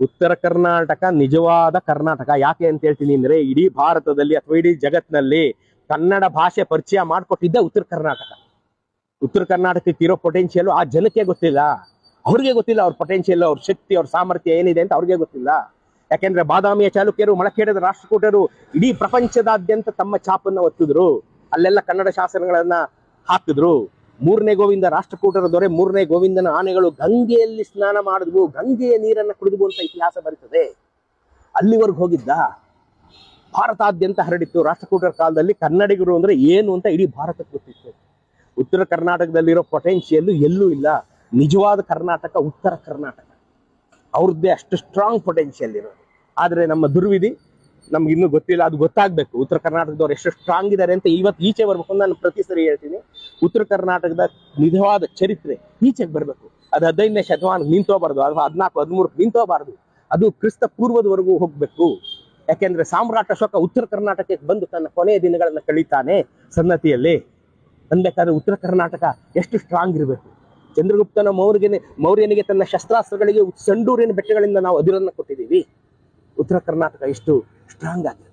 ಉತ್ತರ ಕರ್ನಾಟಕ ನಿಜವಾದ ಕರ್ನಾಟಕ. ಯಾಕೆ ಅಂತ ಹೇಳ್ತೀನಿ ಅಂದ್ರೆ, ಇಡೀ ಭಾರತದಲ್ಲಿ ಅಥವಾ ಇಡೀ ಜಗತ್ತಿನಲ್ಲಿ ಕನ್ನಡ ಭಾಷೆ ಪರಿಚಯ ಮಾಡಿಕೊಟ್ಟಿದ್ದ ಉತ್ತರ ಕರ್ನಾಟಕ. ಉತ್ತರ ಕರ್ನಾಟಕಕ್ಕೆ ಇರೋ ಪೊಟೆನ್ಶಿಯಲ್ ಆ ಜನಕ್ಕೆ ಗೊತ್ತಿಲ್ಲ. ಅವ್ರಿಗೆ ಗೊತ್ತಿಲ್ಲ ಅವ್ರ ಪೊಟೆನ್ಶಿಯಲ್, ಅವ್ರ ಶಕ್ತಿ, ಅವ್ರ ಸಾಮರ್ಥ್ಯ ಏನಿದೆ ಅಂತ ಅವ್ರಿಗೆ ಗೊತ್ತಿಲ್ಲ. ಯಾಕೆಂದ್ರೆ ಬಾದಾಮಿಯ ಚಾಲುಕ್ಯರು, ಮಳಖೇಡದ ರಾಷ್ಟ್ರಕೂಟರು ಇಡೀ ಪ್ರಪಂಚದಾದ್ಯಂತ ತಮ್ಮ ಛಾಪನ್ನ ಒತ್ತಿದ್ರು. ಅಲ್ಲೆಲ್ಲ ಕನ್ನಡ ಶಾಸನಗಳನ್ನ ಹಾಕಿದ್ರು. ಮೂರನೇ ಗೋವಿಂದ ರಾಷ್ಟ್ರಕೂಟರ ದೊರೆ ಮೂರನೇ ಗೋವಿಂದನ ಆನೆಗಳು ಗಂಗೆಯಲ್ಲಿ ಸ್ನಾನ ಮಾಡಿದ್ವು, ಗಂಗೆಯ ನೀರನ್ನ ಕುಡಿದ್ವು ಅಂತ ಇತಿಹಾಸ ಬರೀತದೆ. ಅಲ್ಲಿವರೆಗೂ ಹೋಗಿದ್ದ. ಭಾರತಾದ್ಯಂತ ಹರಡಿತ್ತು. ರಾಷ್ಟ್ರಕೂಟರ ಕಾಲದಲ್ಲಿ ಕನ್ನಡಿಗರು ಅಂದ್ರೆ ಏನು ಅಂತ ಇಡೀ ಭಾರತಕ್ಕೆ ಗೊತ್ತಿತ್ತು. ಉತ್ತರ ಕರ್ನಾಟಕದಲ್ಲಿರೋ ಪೊಟೆನ್ಶಿಯಲ್ ಎಲ್ಲೂ ಇಲ್ಲ. ನಿಜವಾದ ಕರ್ನಾಟಕ ಉತ್ತರ ಕರ್ನಾಟಕ. ಅವ್ರದ್ದೇ ಅಷ್ಟು ಸ್ಟ್ರಾಂಗ್ ಪೊಟೆನ್ಶಿಯಲ್ ಇರೋದು. ಆದ್ರೆ ನಮ್ಮ ದುರ್ವಿಧಿ, ನಮ್ಗೆ ಇನ್ನೂ ಗೊತ್ತಿಲ್ಲ. ಅದು ಗೊತ್ತಾಗ್ಬೇಕು, ಉತ್ತರ ಕರ್ನಾಟಕದವ್ರು ಎಷ್ಟು ಸ್ಟ್ರಾಂಗ್ ಇದ್ದಾರೆ ಅಂತ. ಇವತ್ತು ಈಚೆ ಬರ್ಬೇಕು. ನಾನು ಪ್ರತಿ ಸರಿ ಹೇಳ್ತೀನಿ, ಉತ್ತರ ಕರ್ನಾಟಕದ ನಿಜವಾದ ಚರಿತ್ರೆ ಈಚೆಗೆ ಬರ್ಬೇಕು. ಅದು 15ನೇ ಶತಮಾನ ನಿಂತೋಬಾರ್ದು, ಅಥವಾ 14-13 ನಿಂತೋಬಾರ್ದು. ಅದು ಕ್ರಿಸ್ತ ಪೂರ್ವದವರೆಗೂ ಹೋಗ್ಬೇಕು. ಯಾಕೆಂದ್ರೆ ಸಾಮ್ರಾಟ ಅಶೋಕ ಉತ್ತರ ಕರ್ನಾಟಕಕ್ಕೆ ಬಂದು ತನ್ನ ಕೊನೆಯ ದಿನಗಳನ್ನ ಕಳೀತಾನೆ ಸನ್ನತಿಯಲ್ಲಿ. ಅನ್ಬೇಕಾದ್ರೆ ಉತ್ತರ ಕರ್ನಾಟಕ ಎಷ್ಟು ಸ್ಟ್ರಾಂಗ್ ಇರಬೇಕು. ಚಂದ್ರಗುಪ್ತನ ಮೌರ್ಯನಿಗೆ ತನ್ನ ಶಸ್ತ್ರಾಸ್ತ್ರಗಳಿಗೆ ಸಂಡೂರಿನ ಬೆಟ್ಟಗಳಿಂದ ನಾವು ಅದಿರನ್ನ ಕೊಟ್ಟಿದ್ದೀವಿ. ಉತ್ತರ ಕರ್ನಾಟಕ ಎಷ್ಟು ಸ್ಟ್ರಾಂಗ್ ಆಗಿದೆ.